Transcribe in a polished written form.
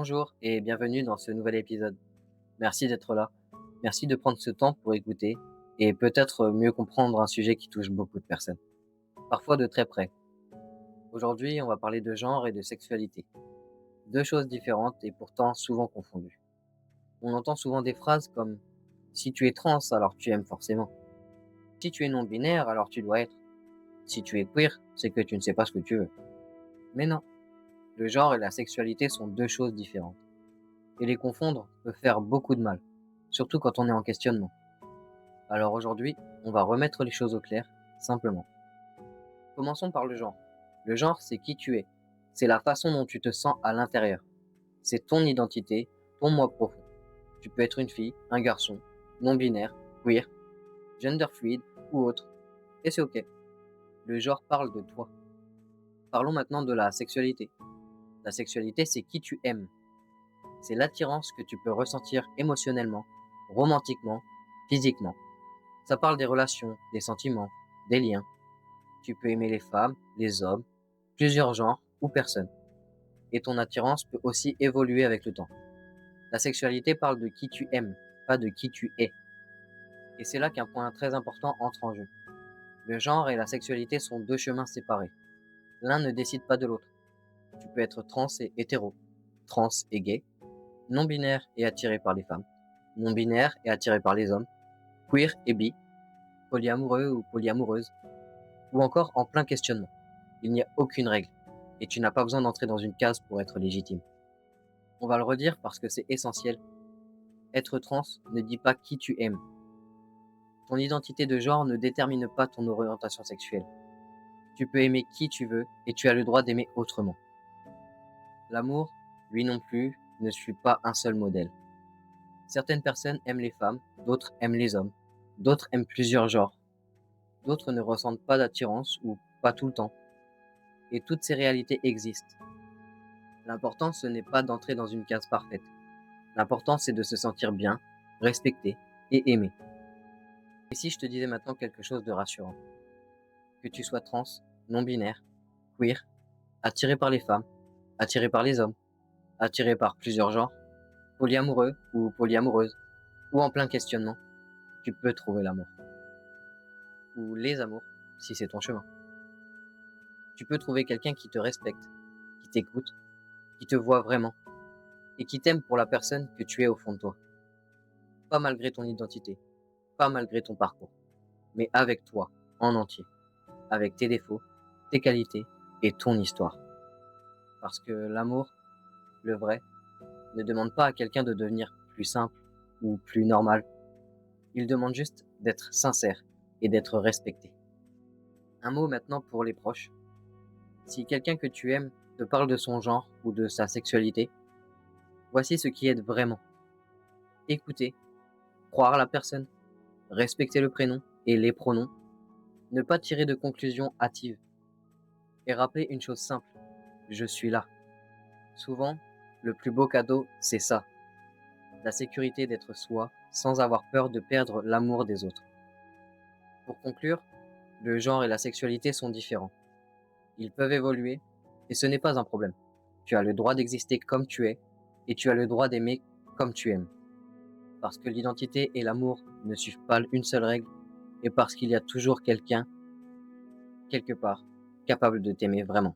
Bonjour et bienvenue dans ce nouvel épisode. Merci d'être là. Merci de prendre ce temps pour écouter et peut-être mieux comprendre un sujet qui touche beaucoup de personnes, parfois de très près. Aujourd'hui, on va parler de genre et de sexualité. Deux choses différentes et pourtant souvent confondues. On entend souvent des phrases comme si tu es trans, alors tu aimes forcément. Si tu es non-binaire, alors tu dois être. Si tu es queer, c'est que tu ne sais pas ce que tu veux. Mais non, le genre et la sexualité sont deux choses différentes. Et les confondre peut faire beaucoup de mal, surtout quand on est en questionnement. Alors aujourd'hui, on va remettre les choses au clair, simplement. Commençons par le genre. Le genre, c'est qui tu es. C'est la façon dont tu te sens à l'intérieur. C'est ton identité, ton moi profond. Tu peux être une fille, un garçon, non-binaire, queer, gender fluide ou autre. Et c'est ok. Le genre parle de toi. Parlons maintenant de la sexualité. La sexualité, c'est qui tu aimes. C'est l'attirance que tu peux ressentir émotionnellement, romantiquement, physiquement. Ça parle des relations, des sentiments, des liens. Tu peux aimer les femmes, les hommes, plusieurs genres ou personnes. Et ton attirance peut aussi évoluer avec le temps. La sexualité parle de qui tu aimes, pas de qui tu es. Et c'est là qu'un point très important entre en jeu. Le genre et la sexualité sont deux chemins séparés. L'un ne décide pas de l'autre. Tu peux être trans et hétéro, trans et gay, non-binaire et attiré par les femmes, non-binaire et attiré par les hommes, queer et bi, polyamoureux ou polyamoureuse, ou encore en plein questionnement. Il n'y a aucune règle, et tu n'as pas besoin d'entrer dans une case pour être légitime. On va le redire parce que c'est essentiel. Être trans ne dit pas qui tu aimes. Ton identité de genre ne détermine pas ton orientation sexuelle. Tu peux aimer qui tu veux et tu as le droit d'aimer autrement. L'amour, lui non plus, ne suit pas un seul modèle. Certaines personnes aiment les femmes, d'autres aiment les hommes, d'autres aiment plusieurs genres, d'autres ne ressentent pas d'attirance ou pas tout le temps. Et toutes ces réalités existent. L'important, ce n'est pas d'entrer dans une case parfaite. L'important, c'est de se sentir bien, respecté et aimé. Et si je te disais maintenant quelque chose de rassurant? Que tu sois trans, non-binaire, queer, attiré par les femmes, attiré par les hommes, attiré par plusieurs genres, polyamoureux ou polyamoureuse, ou en plein questionnement, tu peux trouver l'amour. Ou les amours, si c'est ton chemin. Tu peux trouver quelqu'un qui te respecte, qui t'écoute, qui te voit vraiment, et qui t'aime pour la personne que tu es au fond de toi. Pas malgré ton identité, pas malgré ton parcours, mais avec toi, en entier, avec tes défauts, tes qualités et ton histoire. Parce que l'amour, le vrai, ne demande pas à quelqu'un de devenir plus simple ou plus normal. Il demande juste d'être sincère et d'être respecté. Un mot maintenant pour les proches. Si quelqu'un que tu aimes te parle de son genre ou de sa sexualité, voici ce qui aide vraiment. Écouter, croire la personne, respecter le prénom et les pronoms, ne pas tirer de conclusions hâtives et rappeler une chose simple, je suis là. Souvent, le plus beau cadeau, c'est ça, la sécurité d'être soi sans avoir peur de perdre l'amour des autres. Pour conclure, le genre et la sexualité sont différents. Ils peuvent évoluer et ce n'est pas un problème. Tu as le droit d'exister comme tu es et tu as le droit d'aimer comme tu aimes. Parce que l'identité et l'amour ne suivent pas une seule règle et parce qu'il y a toujours quelqu'un, quelque part, capable de t'aimer vraiment.